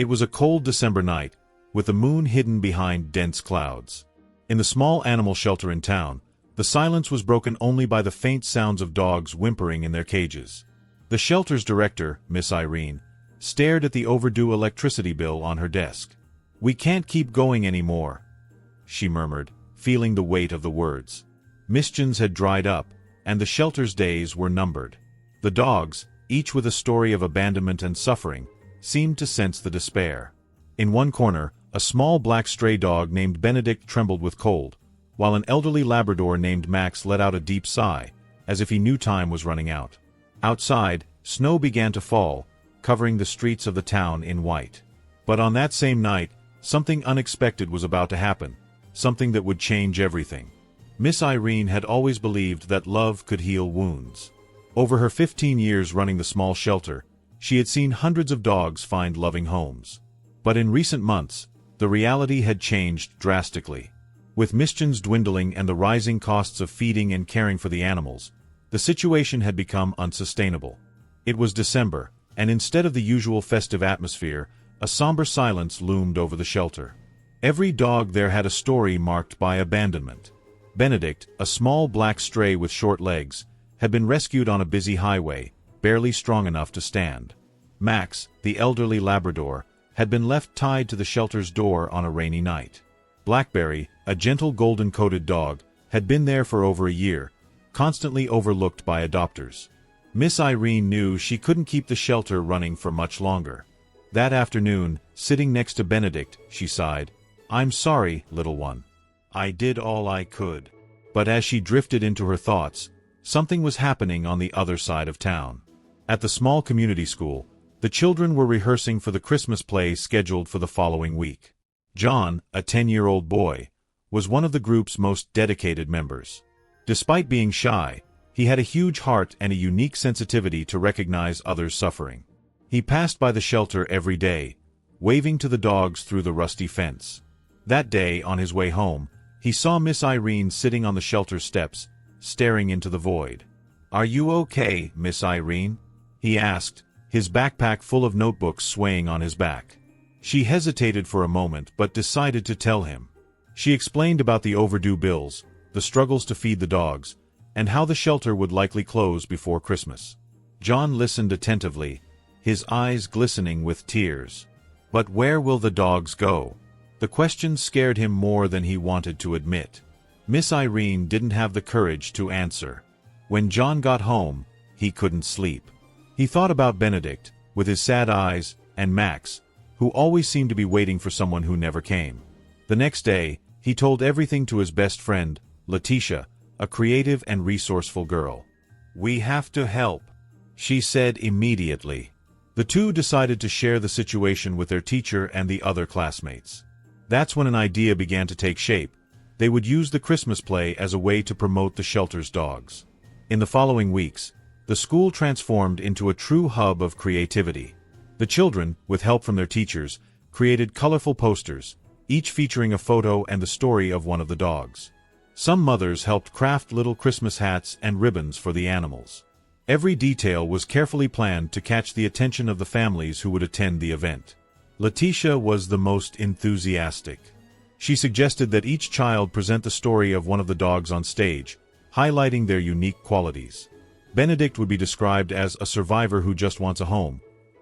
It was a cold December night, with the moon hidden behind dense clouds. In the small animal shelter in town, the silence was broken only by the faint sounds of dogs whimpering in their cages. The shelter's director, Miss Irene, stared at the overdue electricity bill on her desk. "We can't keep going anymore," she murmured, feeling the weight of the words. Missions had dried up, and the shelter's days were numbered. The dogs, each with a story of abandonment and suffering, seemed to sense the despair. In one corner, a small black stray dog named Benedict trembled with cold, while an elderly Labrador named Max let out a deep sigh, as if he knew time was running out. Outside, snow began to fall, covering the streets of the town in white. But on that same night, something unexpected was about to happen, something that would change everything. Miss Irene had always believed that love could heal wounds. Over her 15 years running the small shelter, she had seen hundreds of dogs find loving homes. But in recent months, the reality had changed drastically. With missions dwindling and the rising costs of feeding and caring for the animals, the situation had become unsustainable. It was December, and instead of the usual festive atmosphere, a somber silence loomed over the shelter. Every dog there had a story marked by abandonment. Benedict, a small black stray with short legs, had been rescued on a busy highway, barely strong enough to stand. Max, the elderly Labrador, had been left tied to the shelter's door on a rainy night. Blackberry, a gentle golden-coated dog, had been there for over a year, constantly overlooked by adopters. Miss Irene knew she couldn't keep the shelter running for much longer. That afternoon, sitting next to Benedict, she sighed, "I'm sorry, little one. I did all I could." But as she drifted into her thoughts, something was happening on the other side of town. At the small community school, the children were rehearsing for the Christmas play scheduled for the following week. John, a 10-year-old boy, was one of the group's most dedicated members. Despite being shy, he had a huge heart and a unique sensitivity to recognize others' suffering. He passed by the shelter every day, waving to the dogs through the rusty fence. That day, on his way home, he saw Miss Irene sitting on the shelter steps, staring into the void. "Are you okay, Miss Irene?" he asked, his backpack full of notebooks swaying on his back. She hesitated for a moment but decided to tell him. She explained about the overdue bills, the struggles to feed the dogs, and how the shelter would likely close before Christmas. John listened attentively, his eyes glistening with tears. But where will the dogs go? The question scared him more than he wanted to admit. Miss Irene didn't have the courage to answer. When John got home, he couldn't sleep. He thought about Benedict, with his sad eyes, and Max, who always seemed to be waiting for someone who never came. The next day, he told everything to his best friend, Letitia, a creative and resourceful girl. "We have to help," she said immediately. The two decided to share the situation with their teacher and the other classmates. That's when an idea began to take shape. They would use the Christmas play as a way to promote the shelter's dogs. In the following weeks, the school transformed into a true hub of creativity. The children, with help from their teachers, created colorful posters, each featuring a photo and the story of one of the dogs. Some mothers helped craft little Christmas hats and ribbons for the animals. Every detail was carefully planned to catch the attention of the families who would attend the event. Letitia was the most enthusiastic. She suggested that each child present the story of one of the dogs on stage, highlighting their unique qualities. Benedict would be described as a survivor who just wants a home,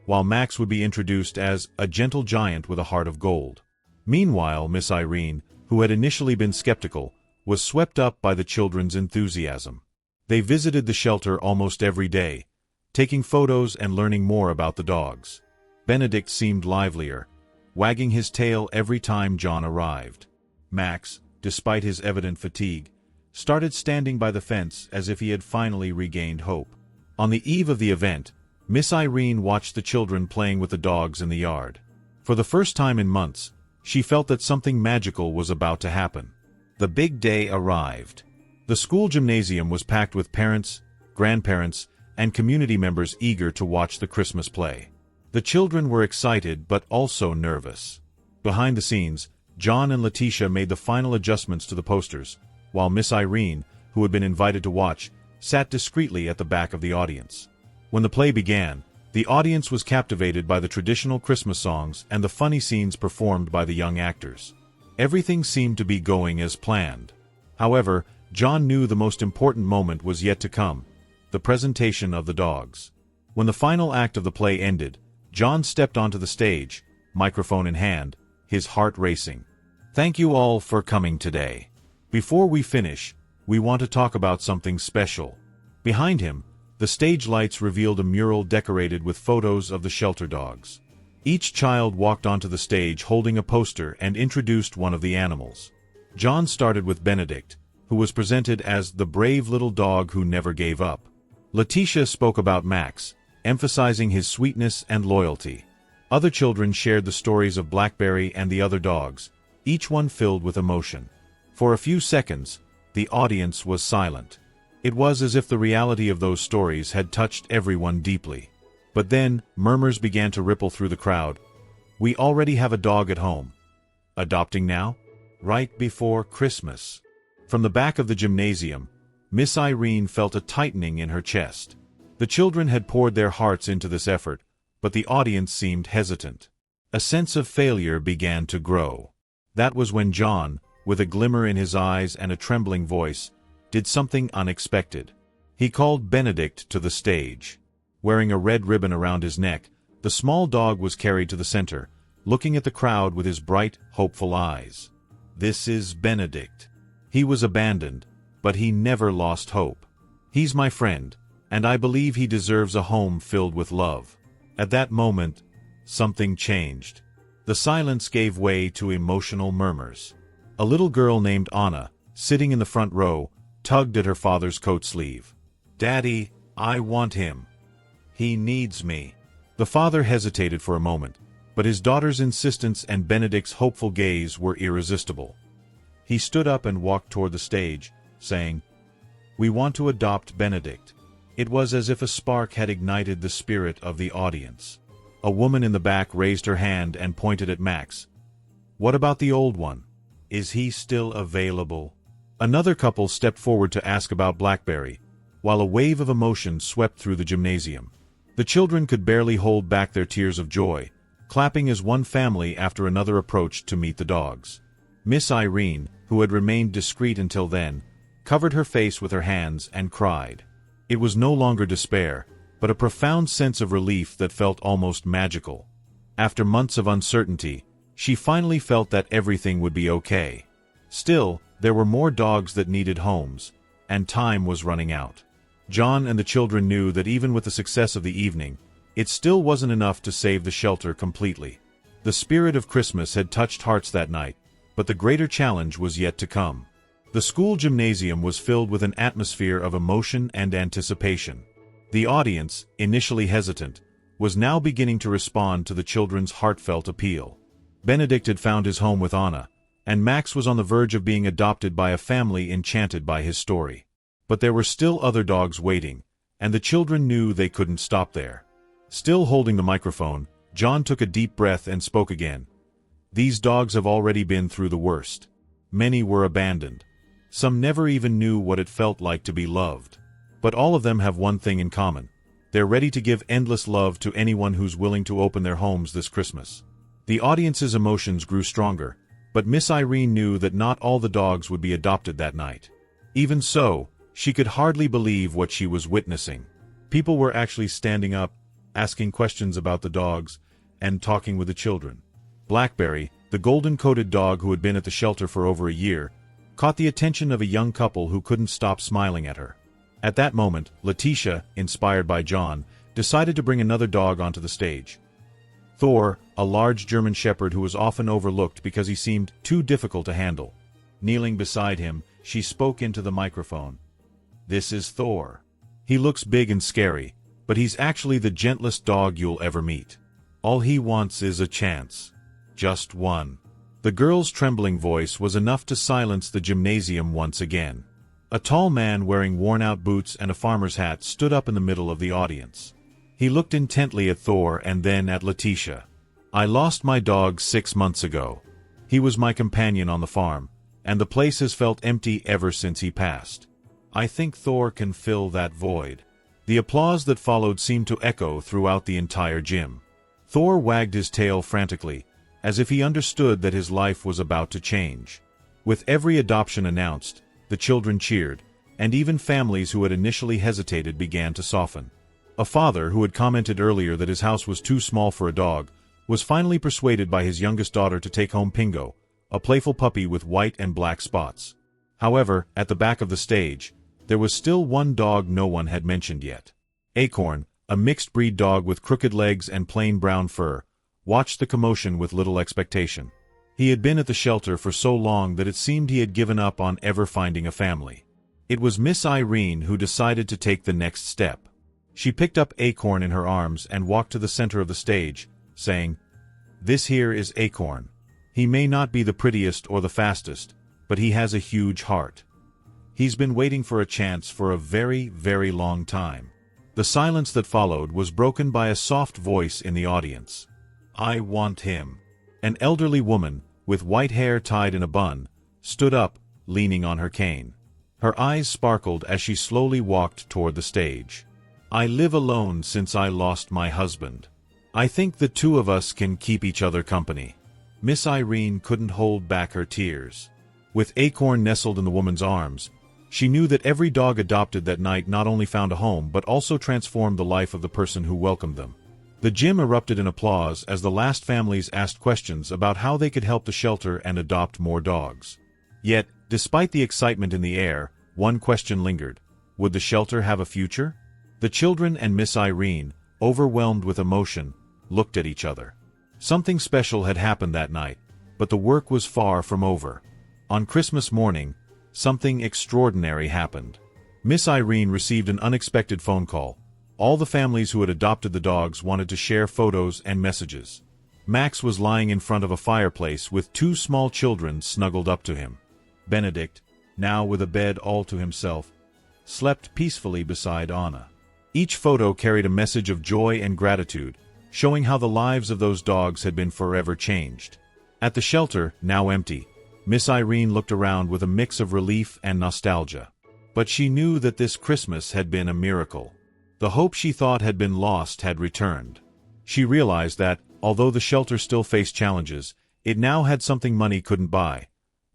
while Max would be introduced as a gentle giant with a heart of gold. Meanwhile, Miss Irene, who had initially been skeptical, was swept up by the children's enthusiasm. They visited the shelter almost every day, taking photos and learning more about the dogs. Benedict seemed livelier, wagging his tail every time John arrived. Max, despite his evident fatigue, started standing by the fence as if he had finally regained hope. On the eve of the event, Miss Irene watched the children playing with the dogs in the yard. For the first time in months, she felt that something magical was about to happen. The big day arrived. The school gymnasium was packed with parents, grandparents, and community members eager to watch the Christmas play. The children were excited but also nervous. Behind the scenes, John and Letitia made the final adjustments to the posters, while Miss Irene, who had been invited to watch, sat discreetly at the back of the audience. When the play began, The audience was captivated by the traditional Christmas songs and the funny scenes performed by the young actors. Everything seemed to be going as planned. However, John knew the most important moment was yet to come: the presentation of the dogs. When the final act of the play ended, John stepped onto the stage, microphone in hand, his heart racing. "Thank you all for coming today. Before we finish, we want to talk about something special." Behind him, the stage lights revealed a mural decorated with photos of the shelter dogs. Each child walked onto the stage holding a poster and introduced one of the animals. John started with Benedict, who was presented as the brave little dog who never gave up. Letitia spoke about Max, emphasizing his sweetness and loyalty. Other children shared the stories of Blackberry and the other dogs, each one filled with emotion. For a few seconds, the audience was silent. It was as if the reality of those stories had touched everyone deeply. But then, murmurs began to ripple through the crowd. "We already have a dog at home. Adopting now? Right before Christmas." From the back of the gymnasium, Miss Irene felt a tightening in her chest. The children had poured their hearts into this effort, but the audience seemed hesitant. A sense of failure began to grow. That was when John, with a glimmer in his eyes and a trembling voice, did something unexpected. He called Benedict to the stage. Wearing a red ribbon around his neck, the small dog was carried to the center, looking at the crowd with his bright, hopeful eyes. "This is Benedict. He was abandoned, but he never lost hope. He's my friend, and I believe he deserves a home filled with love." At that moment, something changed. The silence gave way to emotional murmurs. A little girl named Anna, sitting in the front row, tugged at her father's coat sleeve. "Daddy, I want him. He needs me." The father hesitated for a moment, but his daughter's insistence and Benedict's hopeful gaze were irresistible. He stood up and walked toward the stage, saying, "We want to adopt Benedict." It was as if a spark had ignited the spirit of the audience. A woman in the back raised her hand and pointed at Max. "What about the old one? Is he still available?" Another couple stepped forward to ask about Blackberry, while a wave of emotion swept through the gymnasium. The children could barely hold back their tears of joy, clapping as one family after another approached to meet the dogs. Miss Irene, who had remained discreet until then, covered her face with her hands and cried. It was no longer despair, but a profound sense of relief that felt almost magical. After months of uncertainty, she finally felt that everything would be okay. Still, there were more dogs that needed homes, and time was running out. John and the children knew that even with the success of the evening, it still wasn't enough to save the shelter completely. The spirit of Christmas had touched hearts that night, but the greater challenge was yet to come. The school gymnasium was filled with an atmosphere of emotion and anticipation. The audience, initially hesitant, was now beginning to respond to the children's heartfelt appeal. Benedict had found his home with Anna, and Max was on the verge of being adopted by a family enchanted by his story. But there were still other dogs waiting, and the children knew they couldn't stop there. Still holding the microphone, John took a deep breath and spoke again. "These dogs have already been through the worst. Many were abandoned. Some never even knew what it felt like to be loved. But all of them have one thing in common. They're ready to give endless love to anyone who's willing to open their homes this Christmas." The audience's emotions grew stronger, but Miss Irene knew that not all the dogs would be adopted that night. Even so, she could hardly believe what she was witnessing. People were actually standing up, asking questions about the dogs, and talking with the children. Blackberry, the golden-coated dog who had been at the shelter for over a year, caught the attention of a young couple who couldn't stop smiling at her. At that moment, Letitia, inspired by John, decided to bring another dog onto the stage. Thor, a large German shepherd who was often overlooked because he seemed too difficult to handle. Kneeling beside him, she spoke into the microphone. "This is Thor. He looks big and scary, but he's actually the gentlest dog you'll ever meet. All he wants is a chance. Just one." The girl's trembling voice was enough to silence the gymnasium once again. A tall man wearing worn-out boots and a farmer's hat stood up in the middle of the audience. He looked intently at Thor and then at Letitia. "I lost my dog 6 months ago. He was my companion on the farm, and the place has felt empty ever since he passed. I think Thor can fill that void." The applause that followed seemed to echo throughout the entire gym. Thor wagged his tail frantically, as if he understood that his life was about to change. With every adoption announced, the children cheered, and even families who had initially hesitated began to soften. A father who had commented earlier that his house was too small for a dog was finally persuaded by his youngest daughter to take home Pingo, a playful puppy with white and black spots. However, at the back of the stage, there was still one dog no one had mentioned yet. Acorn, a mixed-breed dog with crooked legs and plain brown fur, watched the commotion with little expectation. He had been at the shelter for so long that it seemed he had given up on ever finding a family. It was Miss Irene who decided to take the next step. She picked up Acorn in her arms and walked to the center of the stage, saying, "This here is Acorn. He may not be the prettiest or the fastest, but he has a huge heart. He's been waiting for a chance for a very, very long time." The silence that followed was broken by a soft voice in the audience. "I want him." An elderly woman, with white hair tied in a bun, stood up, leaning on her cane. Her eyes sparkled as she slowly walked toward the stage. "I live alone since I lost my husband. I think the two of us can keep each other company." Miss Irene couldn't hold back her tears. With Acorn nestled in the woman's arms, she knew that every dog adopted that night not only found a home but also transformed the life of the person who welcomed them. The gym erupted in applause as the last families asked questions about how they could help the shelter and adopt more dogs. Yet, despite the excitement in the air, one question lingered. Would the shelter have a future? The children and Miss Irene, overwhelmed with emotion, looked at each other. Something special had happened that night, but the work was far from over. On Christmas morning, something extraordinary happened. Miss Irene received an unexpected phone call. All the families who had adopted the dogs wanted to share photos and messages. Max was lying in front of a fireplace with two small children snuggled up to him. Benedict, now with a bed all to himself, slept peacefully beside Anna. Each photo carried a message of joy and gratitude, showing how the lives of those dogs had been forever changed. At the shelter, now empty, Miss Irene looked around with a mix of relief and nostalgia. But she knew that this Christmas had been a miracle. The hope she thought had been lost had returned. She realized that, although the shelter still faced challenges, it now had something money couldn't buy: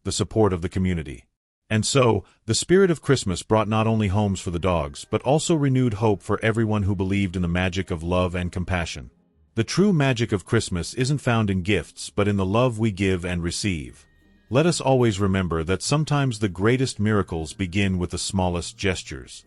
the support of the community. And so, the spirit of Christmas brought not only homes for the dogs, but also renewed hope for everyone who believed in the magic of love and compassion. The true magic of Christmas isn't found in gifts, but in the love we give and receive. Let us always remember that sometimes the greatest miracles begin with the smallest gestures.